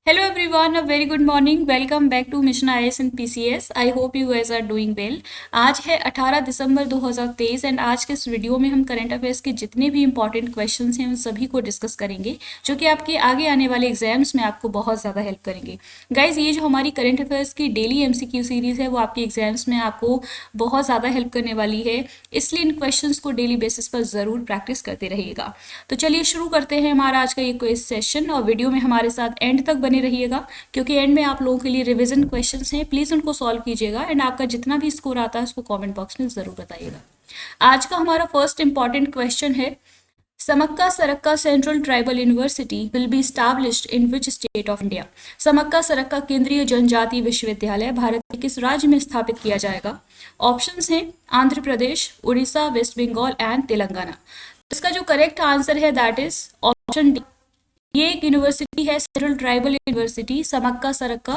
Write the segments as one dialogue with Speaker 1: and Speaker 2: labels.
Speaker 1: Hello everyone, a very good morning. Welcome back to Mission IAS and PCS. I hope you guys are doing well. आज है 18 दिसंबर 2023 and आज के इस video में हम current affairs के जितने भी इंपॉर्टेंट क्वेश्चंस हैं उन सभी को डिस्कस करेंगे जो कि आपके आगे आने वाले एग्जाम्स में आपको बहुत ज़्यादा हेल्प करेंगे. गाइज ये जो हमारी करंट अफेयर्स की डेली एमसीक्यू सीरीज़ है वो आपके एग्जाम्स में आपको बहुत ज़्यादा हेल्प करने वाली है, इसलिए इन क्वेश्चंस को डेली बेसिस पर ज़रूर प्रैक्टिस करते रहिएगा. तो चलिए शुरू करते हैं हमारा आज का ये क्विज सेशन और वीडियो में हमारे साथ एंड तक बने रहिएगा क्योंकि एंड में आप लोगों के लिए रिवीजन क्वेश्चंस हैं. प्लीज़ उनको सॉल्व कीजिएगा एंड आपका जितना भी स्कोर आता है उसको कमेंट बॉक्स में ज़रूर बताइएगा. आज का हमारा फर्स्ट इंपॉर्टेंट क्वेश्चन है, समक्का सरक्का central tribal university will be established in which state of India. Sammakka सरक्का केंद्रीय जनजाति विश्वविद्यालय भारत के किस राज्य में स्थापित किया जाएगा? ऑप्शंस हैं आंध्र प्रदेश, उड़ीसा, वेस्ट बंगाल एंड तेलंगाना. इसका जो करेक्ट आंसर है दैट इज ऑप्शन डी. ये एक यूनिवर्सिटी है सेंट्रल ट्राइबल यूनिवर्सिटी, समक्का सरक्का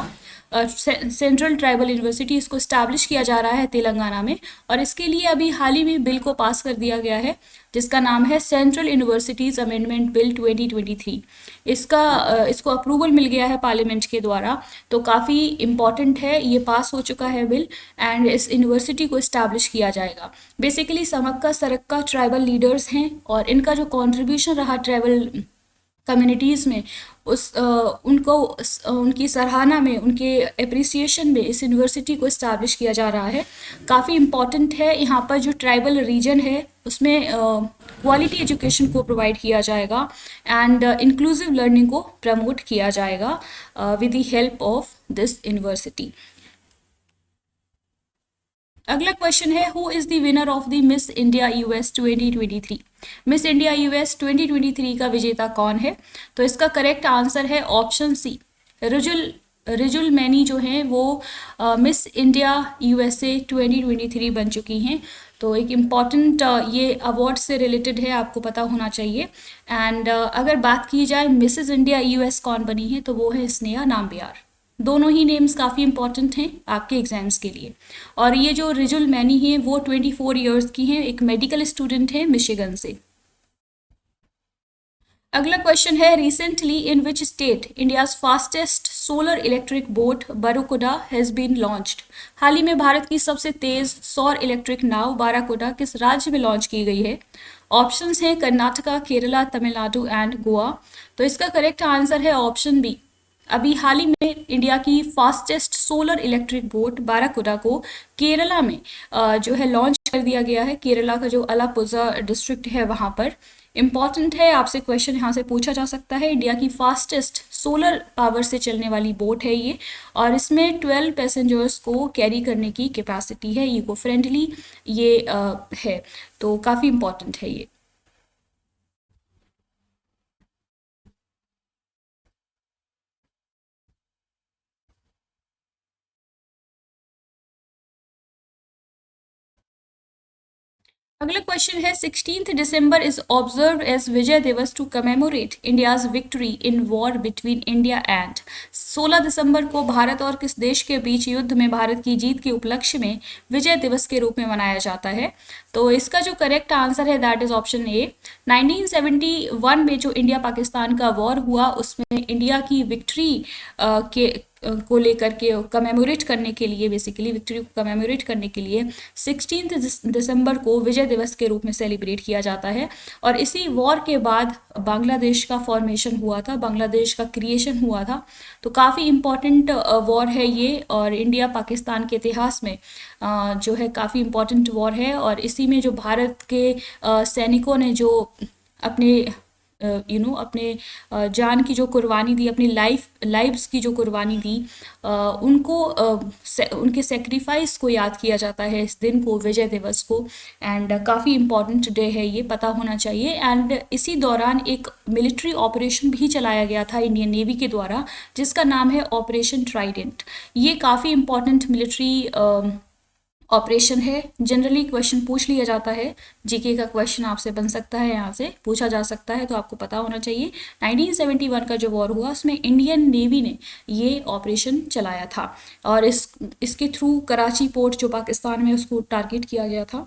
Speaker 1: सेंट्रल ट्राइबल यूनिवर्सिटी. इसको स्टैब्लिश किया जा रहा है तेलंगाना में और इसके लिए अभी हाल ही में बिल को पास कर दिया गया है जिसका नाम है सेंट्रल यूनिवर्सिटीज़ अमेंडमेंट बिल 2023. इसको अप्रूवल मिल गया है पार्लियामेंट के द्वारा, तो काफ़ी इम्पॉर्टेंट है. ये पास हो चुका है बिल एंड इस यूनिवर्सिटी को इस्टेब्लिश किया जाएगा. बेसिकली समक्का सरक्का ट्राइबल लीडर्स हैं और इनका जो कॉन्ट्रीब्यूशन रहा ट्राइबल कम्युनिटीज़ में उनकी सराहना में, उनके अप्रिसिएशन में इस यूनिवर्सिटी को इस्टेब्लिश किया जा रहा है. काफ़ी इम्पॉर्टेंट है. यहाँ पर जो ट्राइबल रीजन है उसमें क्वालिटी एजुकेशन को प्रोवाइड किया जाएगा एंड इंक्लूसिव लर्निंग को प्रमोट किया जाएगा with the help of this university. अगला क्वेश्चन है, who is the winner of the miss India US 2023. Miss India US 2023 का विजेता कौन है? तो इसका करेक्ट आंसर है ऑप्शन सी, रिजुल मैनी जो हैं वो मिस इंडिया यूएसए 2023 बन चुकी हैं. तो एक इम्पॉर्टेंट ये अवार्ड से रिलेटेड है, आपको पता होना चाहिए. एंड अगर बात की जाए मिसेस इंडिया यूएस कौन बनी है तो वो है स्नेहा नाम्बियार. दोनों ही नेम्स काफ़ी इंपॉर्टेंट हैं आपके एग्जाम्स के लिए. और ये जो रिजुल मैनी है वो 24 इयर्स की हैं, एक मेडिकल स्टूडेंट है मिशिगन से. अगला क्वेश्चन है, recently in which state India's fastest solar electric boat Barracuda has been launched. हाल ही में भारत की सबसे तेज़ सौर इलेक्ट्रिक नाव बाराकुडा किस राज्य में लॉन्च की गई है? ऑप्शंस हैं कर्नाटका, केरला, तमिलनाडु एंड गोवा. तो इसका करेक्ट आंसर है ऑप्शन बी. अभी हाल ही में इंडिया की fastest solar electric boat Barracuda को केरला में जो है लॉन्च कर दिया गया है. केरला का जो अलापुझा डिस्ट्रिक्ट है वहाँ पर. इम्पॉर्टेंट है, आपसे क्वेश्चन यहाँ से पूछा जा सकता है. इंडिया की फास्टेस्ट सोलर पावर से चलने वाली बोट है ये और इसमें 12 पैसेंजर्स को कैरी करने की कैपेसिटी है. इको फ्रेंडली ये है, तो काफ़ी इम्पॉर्टेंट है ये. अगला क्वेश्चन है, 16 December is observe as Vijay Diwas to commemorate India's victory in war between India and. 16 दिसंबर को भारत और किस देश के बीच युद्ध में भारत की जीत के उपलक्ष्य में विजय दिवस के रूप में मनाया जाता है? तो इसका जो करेक्ट आंसर है दैट इज ऑप्शन ए. 1971 में जो इंडिया पाकिस्तान का वॉर हुआ उसमें इंडिया की विक्ट्री को लेकर के कमेमोरेट करने के लिए, बेसिकली विक्ट्री को कमेमोरेट करने के लिए 16 दिसंबर को विजय दिवस के रूप में सेलिब्रेट किया जाता है. और इसी वॉर के बाद बांग्लादेश का फॉर्मेशन हुआ था, बांग्लादेश का क्रिएशन हुआ था. तो काफ़ी इम्पॉर्टेंट वॉर है ये और इंडिया पाकिस्तान के इतिहास में जो है काफ़ी इम्पॉर्टेंट वॉर है. और इसी में जो भारत के सैनिकों ने जो अपने अपने जान की जो कुर्बानी दी, अपनी लाइव्स की जो कुर्बानी दी, उनको उनके सेक्रीफाइस को याद किया जाता है इस दिन को, विजय दिवस को. एंड काफ़ी इम्पॉर्टेंट डे है ये, पता होना चाहिए. एंड इसी दौरान एक मिलिट्री ऑपरेशन भी चलाया गया था इंडियन नेवी के द्वारा जिसका नाम है ऑपरेशन ट्राइडेंट. ये काफ़ी इम्पॉर्टेंट मिलिट्री ऑपरेशन है. जनरली क्वेश्चन पूछ लिया जाता है, जीके का क्वेश्चन आपसे बन सकता है, यहाँ से पूछा जा सकता है, तो आपको पता होना चाहिए. 1971 का जो वॉर हुआ उसमें इंडियन नेवी ने ये ऑपरेशन चलाया था और इसके थ्रू कराची पोर्ट जो पाकिस्तान में उसको टारगेट किया गया था.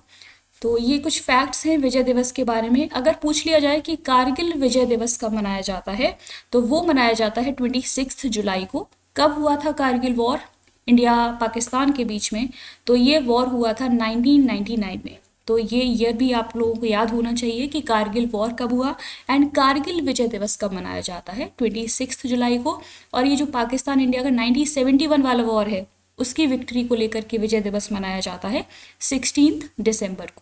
Speaker 1: तो ये कुछ फैक्ट्स हैं विजय दिवस के बारे में। अगर पूछ लिया जाए कि कारगिल विजय दिवस कब मनाया जाता है, तो वो मनाया जाता है 26 जुलाई को। कब हुआ था कारगिल वॉर इंडिया पाकिस्तान के बीच में? तो ये वॉर हुआ था 1999 में। तो ये ईयर भी आप लोगों को याद होना चाहिए कि कारगिल वॉर कब हुआ एंड कारगिल विजय दिवस कब मनाया जाता है, 26 जुलाई को। और ये जो पाकिस्तान इंडिया का 1971 वाला वॉर है, उसकी विक्ट्री को लेकर के विजय दिवस मनाया जाता है 16 दिसंबर को।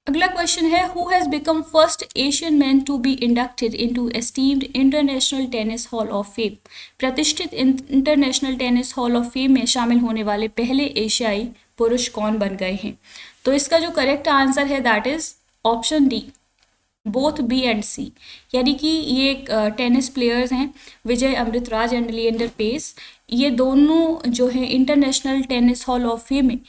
Speaker 1: अगला क्वेश्चन है, who has become first Asian man to be inducted into esteemed international tennis hall of fame? प्रतिष्ठित international tennis hall of fame में शामिल होने वाले पहले एशियाई पुरुष कौन बन गए हैं? तो इसका जो करेक्ट आंसर है that is option D, both B and C. यानी कि ये टेनिस प्लेयर्स हैं, विजय अमृतराज एंड लिएंडर पेस। ये दोनों जो है international tennis hall of fame में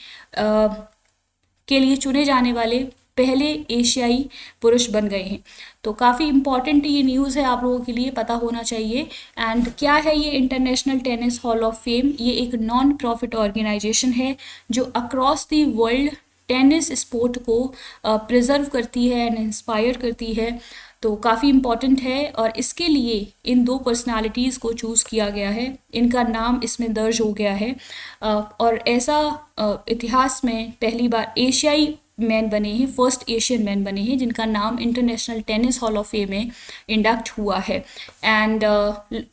Speaker 1: के लिए चुने जाने वाले पहले एशियाई पुरुष बन गए हैं। तो काफ़ी इम्पॉर्टेंट ये न्यूज़ है, आप लोगों के लिए पता होना चाहिए। एंड क्या है ये international tennis hall of fame? ये एक नॉन प्रॉफिट ऑर्गेनाइजेशन है जो across the world tennis sport को प्रिजर्व करती है एंड इंस्पायर करती है। तो काफ़ी इम्पॉर्टेंट है और इसके लिए इन दो पर्सनालिटीज़ को चूज़ किया गया है, इनका नाम इसमें दर्ज हो गया है। और ऐसा इतिहास में पहली बार एशियाई मैन बने हैं, फर्स्ट एशियन मैन बने हैं जिनका नाम international tennis hall of fame में इंडक्ट हुआ है। एंड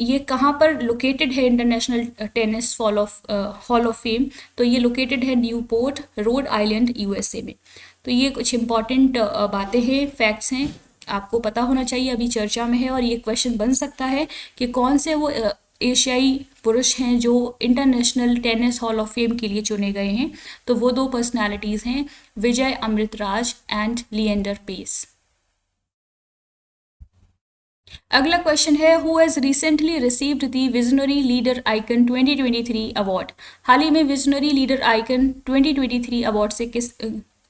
Speaker 1: ये कहाँ पर लोकेटेड है international tennis hall of fame? तो ये लोकेटेड है न्यूपोर्ट, रोड आइलैंड, यूएसए में। तो ये कुछ इंपॉर्टेंट बातें हैं, फैक्ट्स हैं, आपको पता होना चाहिए, अभी चर्चा में है। और ये क्वेश्चन बन सकता है कि कौन से वो एशियाई पुरुष हैं जो international tennis hall of fame के लिए चुने गए हैं। तो वो दो पर्सनालिटीज़ हैं, विजय अमृतराज एंड लिएंडर पेस। अगला क्वेश्चन है, who has recently received the visionary leader icon 2023 award? हाल ही में विजनरी लीडर आइकन 2023 अवार्ड से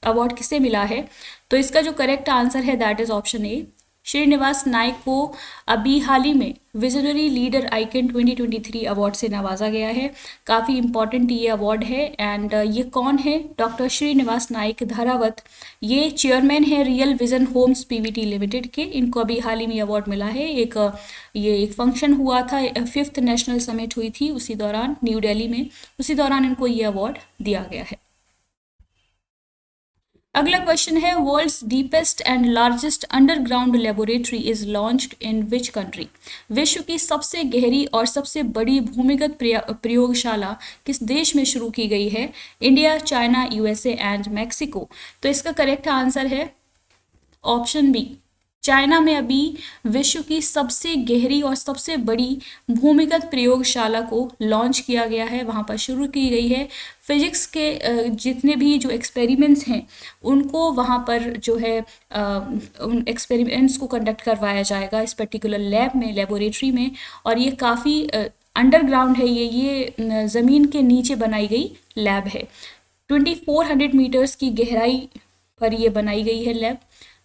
Speaker 1: अवार्ड किसे मिला है? तो इसका जो करेक्ट आंसर है that is option A, Srinivas Nayak को अभी हाल ही में विजनरी लीडर आइकन 2023 अवार्ड से नवाजा गया है। काफ़ी इंपॉर्टेंट ये अवार्ड है। एंड ये कौन है? डॉक्टर श्रीनिवास नायक धारावत, ये चेयरमैन है Real Vision Homes PVT limited के। इनको अभी हाल ही में अवार्ड मिला है। ये एक फंक्शन हुआ था, 5th नेशनल समिट हुई थी उसी दौरान न्यू दिल्ली में, उसी दौरान इनको ये अवार्ड दिया गया है। अगला क्वेश्चन है, world's deepest and largest underground laboratory is launched in which country? विश्व की सबसे गहरी और सबसे बड़ी भूमिगत प्रयोगशाला किस देश में शुरू की गई है? India, China, USA and Mexico. तो इसका करेक्ट आंसर है ऑप्शन बी, चाइना में अभी विश्व की सबसे गहरी और सबसे बड़ी भूमिगत प्रयोगशाला को लॉन्च किया गया है, वहाँ पर शुरू की गई है। फिजिक्स के जितने भी जो एक्सपेरिमेंट्स हैं उनको वहाँ पर जो है उन एक्सपेरिमेंट्स को कंडक्ट करवाया जाएगा इस पर्टिकुलर लैब में, लेबोरेटरी में। और ये काफ़ी अंडरग्राउंड है, ये ज़मीन के नीचे बनाई गई लैब है। 2400 मीटर्स की गहराई पर ये बनाई गई है लैब।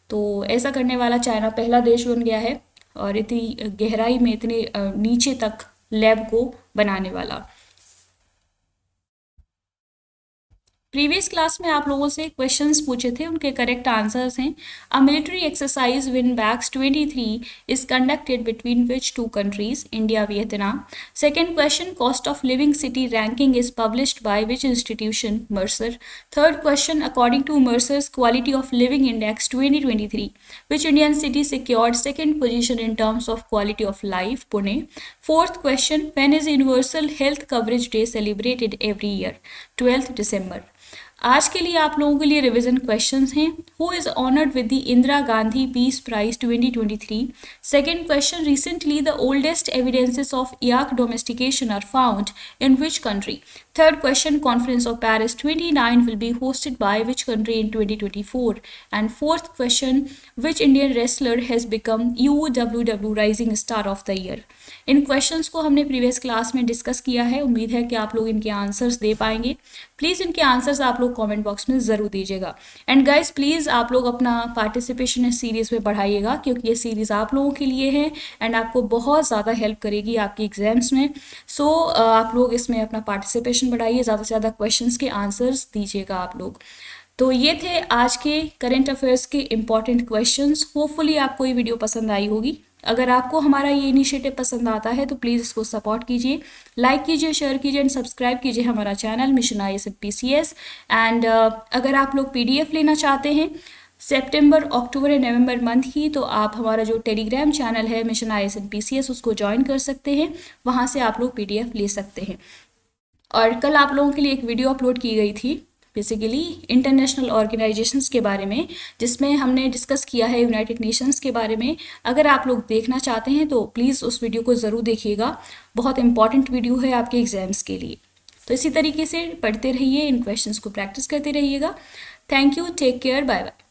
Speaker 1: तो ऐसा करने वाला चाइना पहला देश बन गया है और इतनी गहराई में, इतने नीचे तक लैब को बनाने वाला। प्रीवियस क्लास में आप लोगों से क्वेश्चंस पूछे थे, उनके करेक्ट आंसर्स हैं। A military exercise VINBAX 23 is conducted between which two countries? India, Vietnam. Second question, cost of living city ranking is published by which institution? Mercer. Third question, according to Mercer's quality of living index 2023 which Indian city secured second position in terms of quality of life? Pune. Fourth question, when is universal health coverage day celebrated every year? 12 दिसंबर। आज के लिए आप लोगों के लिए revision questions हैं। Who is honoured with the Indira Gandhi peace prize 2023? Second question, recently the oldest evidences of yak domestication are found in which country? Third question, conference of Paris 29 will be hosted by which country in 2024? And fourth question, which Indian wrestler has become UWW rising star of the year? इन questions को हमने previous class में discuss किया है, उम्मीद है कि आप लोग इनके आंसर्स दे पाएंगे। प्लीज़ इनके आंसर्स आप लोग कमेंट बॉक्स में ज़रूर दीजिएगा। एंड गाइस प्लीज़ आप लोग अपना पार्टिसिपेशन इस सीरीज़ में बढ़ाइएगा, क्योंकि ये सीरीज़ आप लोगों के लिए है एंड आपको बहुत ज़्यादा हेल्प करेगी आपके एग्जाम्स में। सो आप लोग इसमें अपना पार्टिसिपेशन बढ़ाइए, ज़्यादा से ज़्यादा क्वेश्चंस के आंसर्स दीजिएगा आप लोग। तो ये थे आज के करंट अफेयर्स के इम्पॉर्टेंट क्वेश्चंस। होपफुली आपको ये वीडियो पसंद आई होगी। अगर आपको हमारा ये इनिशिएटिव पसंद आता है तो प्लीज़ इसको सपोर्ट कीजिए, लाइक कीजिए, शेयर कीजिए एंड सब्सक्राइब कीजिए हमारा channel mission IAS and PCS। And अगर आप लोग PDF लेना चाहते हैं सितंबर, अक्टूबर एंड नवंबर मंथ की, तो आप हमारा जो टेलीग्राम चैनल है मिशन IAS एंड PCS उसको ज्वाइन कर सकते हैं। वहाँ से आप लोग PDF ले सकते हैं। और कल आप लोगों के लिए एक वीडियो अपलोड की गई थी बेसिकली इंटरनेशनल ऑर्गेनाइजेशंस के बारे में, जिसमें हमने डिस्कस किया है यूनाइटेड नेशंस के बारे में। अगर आप लोग देखना चाहते हैं तो प्लीज़ उस वीडियो को ज़रूर देखिएगा, बहुत इंपॉर्टेंट वीडियो है आपके एग्जाम्स के लिए। तो इसी तरीके से पढ़ते रहिए, इन क्वेश्चंस को प्रैक्टिस करते रहिएगा। Thank you, take care, bye bye.